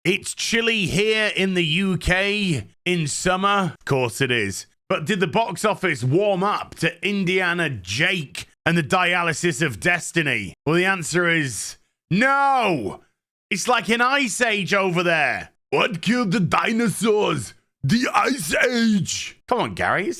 It's chilly here in the UK in summer. Of course it is. But did the box office warm up to Indiana Jake and the Dialysis of Destiny? Well, the answer is no. It's like an ice age over there. What killed the dinosaurs? The Ice Age. Come on, Gary.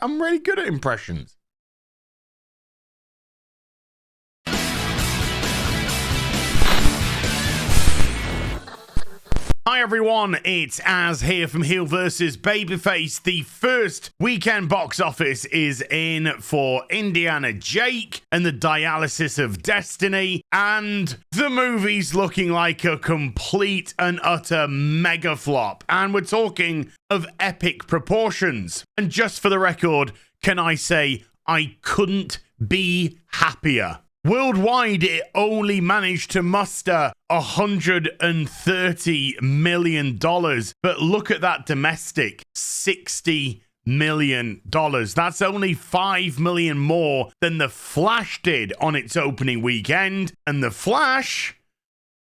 I'm really good at impressions. Hi everyone, it's Az here from HeelvsBabyface. The first weekend box office is in for Indiana Jake and the Dialysis of Destiny, and the movie's looking like a complete and utter mega flop. And we're talking of epic proportions. And just for the record, can I say I couldn't be happier. Worldwide, it only managed to muster $130 million. But look at that domestic, $60 million. That's only $5 million more than The Flash did on its opening weekend. And The Flash,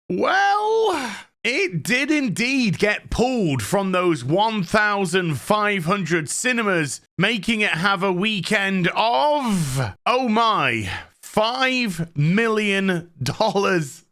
well, it did indeed get pulled from those 1,500 cinemas, making it have a weekend of, oh my, $5 million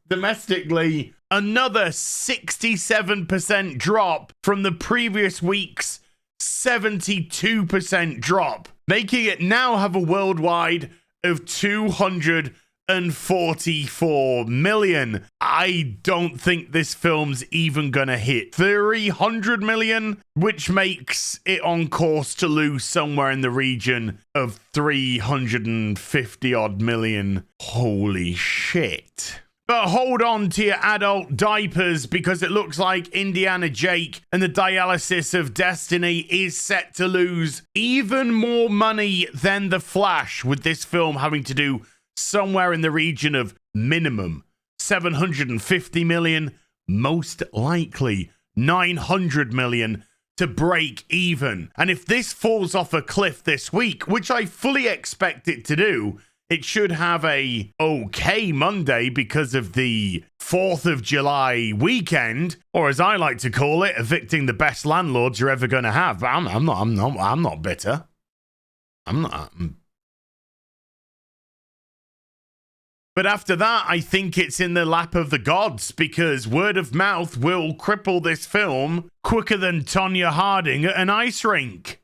domestically. Another 67% drop from the previous week's 72% drop, making it now have a worldwide of 244 million. I don't think this film's even gonna hit 300 million, which makes it on course to lose somewhere in the region of 350 odd million. Holy shit. But hold on to your adult diapers, because it looks like Indiana Jake and the Dialysis of Destiny is set to lose even more money than The Flash, with this film having to do somewhere in the region of minimum 750 million, most likely 900 million to break even. And if this falls off a cliff this week, which I fully expect it to do, it should have a okay Monday because of the 4th of July weekend, or as I like to call it, evicting the best landlords you're ever going to have. But I'm not bitter. But after that, I think it's in the lap of the gods, because word of mouth will cripple this film quicker than Tonya Harding at an ice rink.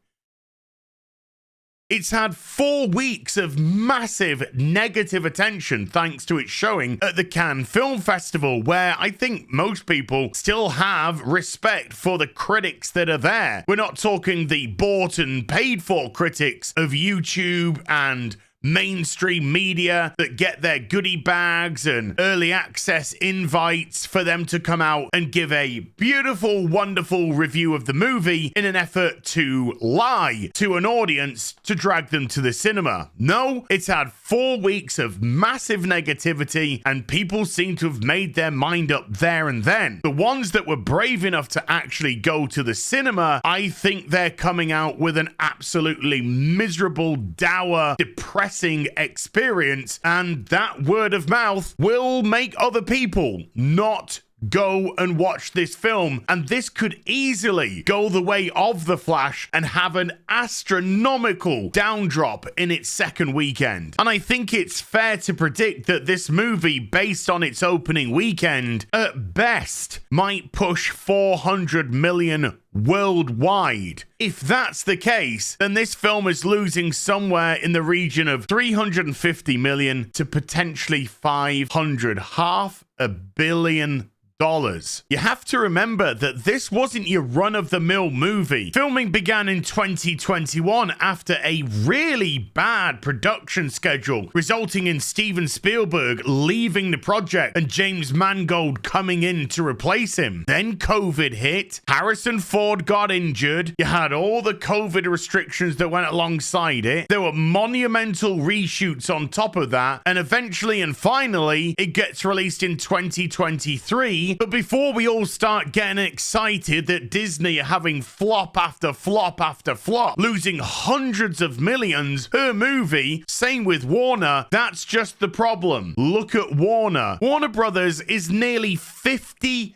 It's had 4 weeks of massive negative attention thanks to its showing at the Cannes Film Festival, where I think most people still have respect for the critics that are there. We're not talking the bought and paid for critics of YouTube and mainstream media that get their goodie bags and early access invites for them to come out and give a beautiful, wonderful review of the movie in an effort to lie to an audience to drag them to the cinema. No, it's had 4 weeks of massive negativity, and people seem to have made their mind up there and then. The ones that were brave enough to actually go to the cinema, I think they're coming out with an absolutely miserable, dour, depressing experience, and that word of mouth will make other people not go and watch this film. And this could easily go the way of The Flash and have an astronomical downdrop in its second weekend. And I think it's fair to predict that this movie, based on its opening weekend, at best might push 400 million worldwide. If that's the case, then this film is losing somewhere in the region of 350 million to potentially 500, $500 million. You have to remember that this wasn't your run-of-the-mill movie. Filming began in 2021 after a really bad production schedule, resulting in Steven Spielberg leaving the project and James Mangold coming in to replace him. Then COVID hit, Harrison Ford got injured, you had all the COVID restrictions that went alongside it, there were monumental reshoots on top of that, and eventually and finally, it gets released in 2023. But before we all start getting excited that Disney are having flop after flop after flop, losing hundreds of millions per movie, same with Warner, that's just the problem. Look at Warner. Warner Brothers is nearly $50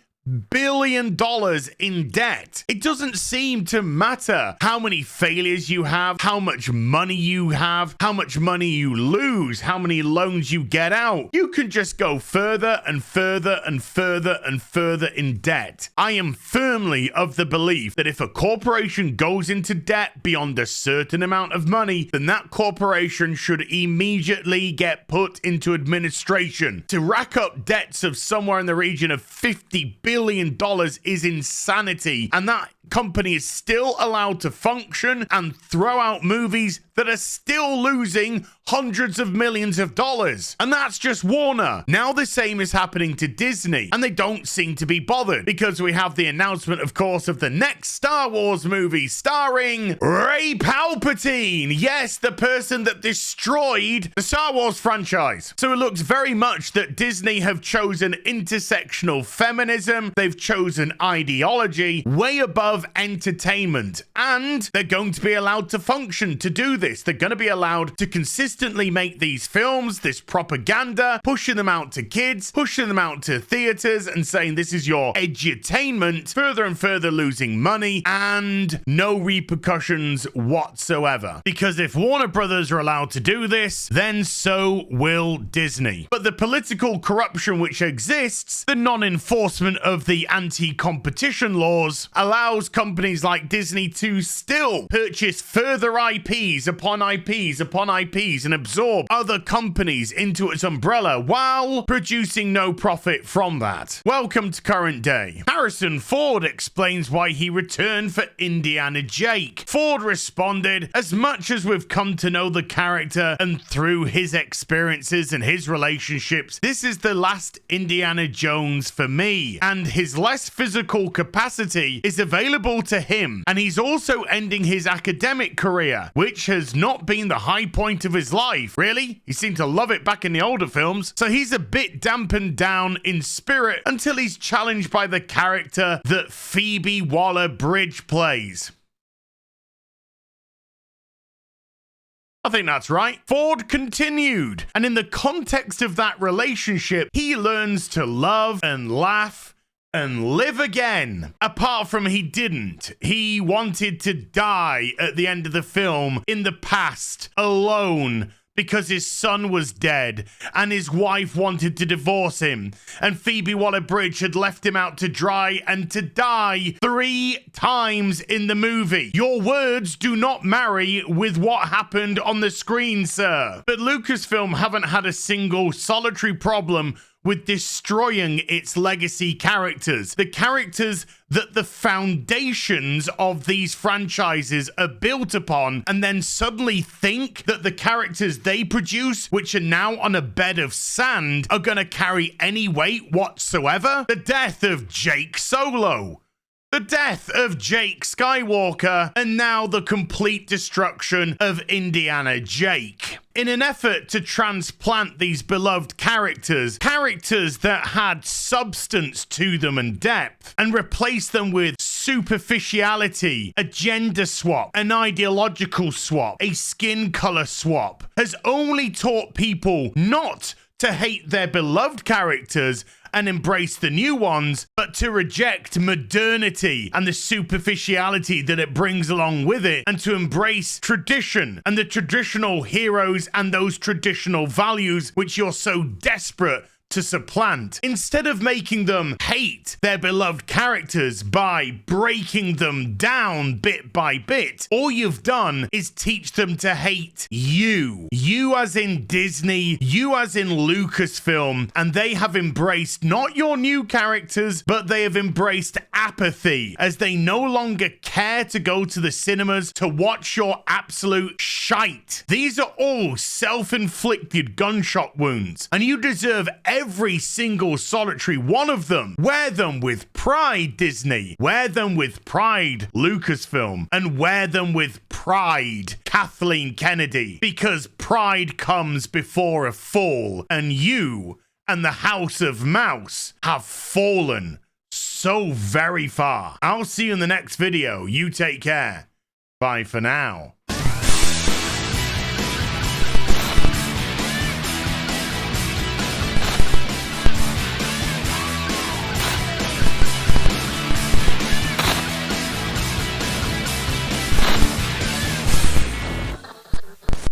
billion in debt. It doesn't seem to matter how many failures you have, how much money you have, how much money you lose, how many loans you get out. You can just go further and further and further and further in debt. I am firmly of the belief that if a corporation goes into debt beyond a certain amount of money, then that corporation should immediately get put into administration. To rack up debts of somewhere in the region of $50 billion is insanity, and that company is still allowed to function and throw out movies that are still losing hundreds of millions of dollars. And that's just Warner. Now the same is happening to Disney, and they don't seem to be bothered, because we have the announcement, of course, of the next Star Wars movie starring Rey Palpatine. Yes, the person that destroyed the Star Wars franchise. So it looks very much that Disney have chosen intersectional feminism. They've chosen ideology way above entertainment, and they're going to be allowed to function to do this. They're going to be allowed to consistently make these films, this propaganda, pushing them out to kids, pushing them out to theaters and saying this is your edutainment, further and further losing money and no repercussions whatsoever. Because if Warner Brothers are allowed to do this, then so will Disney. But the political corruption which exists, the non-enforcement of the anti-competition laws, allows companies like Disney to still purchase further IPs upon IPs upon IPs and absorb other companies into its umbrella while producing no profit from that. Welcome to current day. Harrison Ford explains why he returned for Indiana Jake. Ford responded, "As much as we've come to know the character and through his experiences and his relationships, this is the last Indiana Jones for me, and his less physical capacity is available to him, and he's also ending his academic career, which has not been the high point of his life. Really? He seemed to love it back in the older films, so he's a bit dampened down in spirit until he's challenged by the character that Phoebe Waller-Bridge plays." I think that's right. Ford continued, and in the context of that relationship, he learns to love and laugh and live again. Apart from he didn't. He wanted to die at the end of the film in the past, alone, because his son was dead and his wife wanted to divorce him, and Phoebe Waller-Bridge had left him out to dry and to die 3 times in the movie. Your words do not marry with what happened on the screen, sir. But Lucasfilm haven't had a single solitary problem with destroying its legacy characters. The characters that the foundations of these franchises are built upon, and then suddenly think that the characters they produce, which are now on a bed of sand, are gonna carry any weight whatsoever. The death of Jake Solo, the death of Jake Skywalker, and now the complete destruction of Indiana Jake. In an effort to transplant these beloved characters that had substance to them and depth, and replace them with superficiality, a gender swap, an ideological swap, a skin color swap, has only taught people not to hate their beloved characters and embrace the new ones, but to reject modernity and the superficiality that it brings along with it, and to embrace tradition and the traditional heroes and those traditional values which you're so desperate to supplant. Instead of making them hate their beloved characters by breaking them down bit by bit, all you've done is teach them to hate you. You as in Disney, you as in Lucasfilm, and they have embraced not your new characters, but they have embraced apathy, as they no longer care to go to the cinemas to watch your absolute shite. These are all self-inflicted gunshot wounds, and you deserve every single solitary one of them. Wear them with pride, Disney. Wear them with pride, Lucasfilm. And wear them with pride, Kathleen Kennedy. Because pride comes before a fall. And you and the House of Mouse have fallen so very far. I'll see you in the next video. You take care. Bye for now.